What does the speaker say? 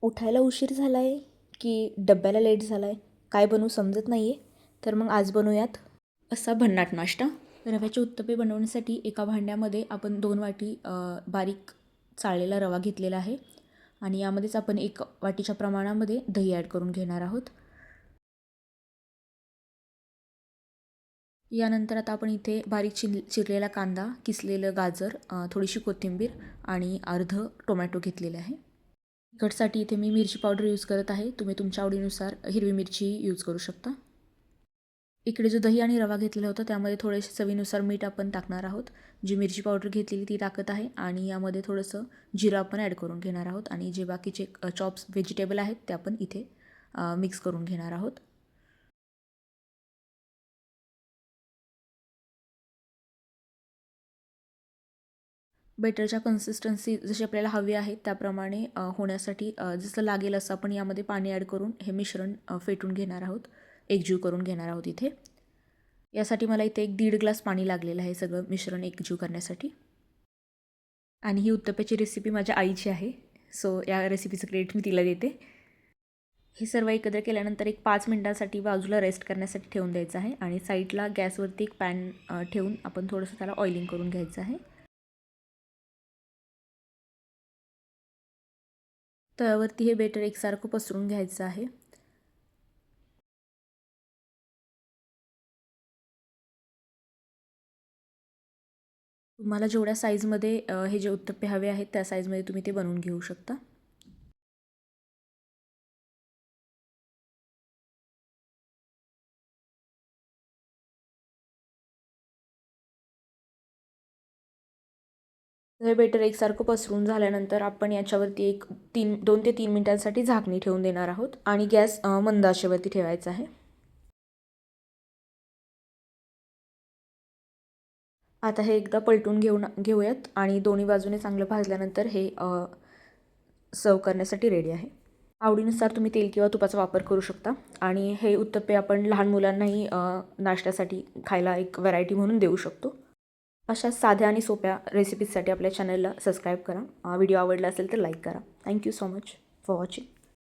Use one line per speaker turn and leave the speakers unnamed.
उठायला उशीर झाला आहे की डब्याला लेट झाला आहे, काय बनवू समजत नाही आहे. तर मग आज बनवूयात असा भन्नाट नाश्ता. रव्याचे उत्तप्पे बनवण्यासाठी एका भांड्यामध्ये आपण 2 वाटी बारीक चाळलेला रवा घेतलेला आहे आणि यामध्येच आपण 1 वाटीच्या प्रमाणामध्ये दही ॲड करून घेणार आहोत. यानंतर आता आपण इथे बारीक चिरलेला कांदा, किसलेलं गाजर, थोडीशी कोथिंबीर आणि अर्धं टोमॅटो घेतलेलं आहे. तिखटसाठी इथे मी मिरची पावडर यूज करत आहे. तुम्ही तुमच्या आवडीनुसार हिरवी मिरची यूज करू शकता. इकडे जो दही आणि रवा घेतलेला होता त्यामध्ये थोडेसे चवीनुसार मीठ आपण टाकणार आहोत. जी मिरची पावडर घेतलेली ती टाकत आहे आणि यामध्ये थोडंसं जिरं आपण ॲड करून घेणार आहोत आणि जे बाकीचे चॉप्स व्हेजिटेबल आहेत ते आपण इथे मिक्स करून घेणार आहोत. बेटरच्या कन्सिस्टन्सी जशी आपल्याला हवी आहे त्याप्रमाणे होण्यासाठी जसं लागेल असं आपण यामध्ये पाणी ॲड करून हे मिश्रण फेटून घेणार आहोत, एकजीव करून घेणार आहोत इथे. यासाठी मला इथे 1-1.5 ग्लास पाणी लागलेलं आहे सगळं मिश्रण एकजीव करण्यासाठी. आणि ही उत्तप्प्याची रेसिपी माझ्या आईची आहे, सो या रेसिपीचं क्रेडिट मी तिला देते. हे सर्व एकत्र केल्यानंतर एक 5 मिनिटांसाठी बाजूला रेस्ट करण्यासाठी ठेवून द्यायचं आहे आणि साईडला गॅसवरती एक पॅन ठेवून आपण थोडंसं त्याला ऑइलिंग करून घ्यायचं आहे. तव्यावरती हे बेटर एकसारखं पसरून घ्यायचं आहे. तुम्हाला जेवढ्या साईजमध्ये हे जे उत्तप्पे हवे आहेत त्या साईजमध्ये तुम्ही ते बनवून घेऊ शकता. हे बेटर एकसारखं पसरून झाल्यानंतर आपण याच्यावरती एक 2 ते 3 मिनिटांसाठी झाकणी ठेवून देणार आहोत आणि गॅस मंद आचेवरती ठेवायचा आहे. आता हे एकदा पलटून घेऊयात आणि दोन्ही बाजूने चांगलं भाजल्यानंतर हे सर्व करण्यासाठी रेडी आहे. आवडीनुसार तुम्ही तेल किंवा तुपाचा वापर करू शकता आणि हे उत्तप्पे आपण लहान मुलांनाही नाश्त्यासाठी खायला एक व्हरायटी म्हणून देऊ शकतो. अशा साध्या आणि सोप्या रेसिपीजसाठी आपल्या चॅनलला सबस्क्राईब करा. व्हिडिओ आवडला असेल तर लाईक करा. Thank you so much for watching.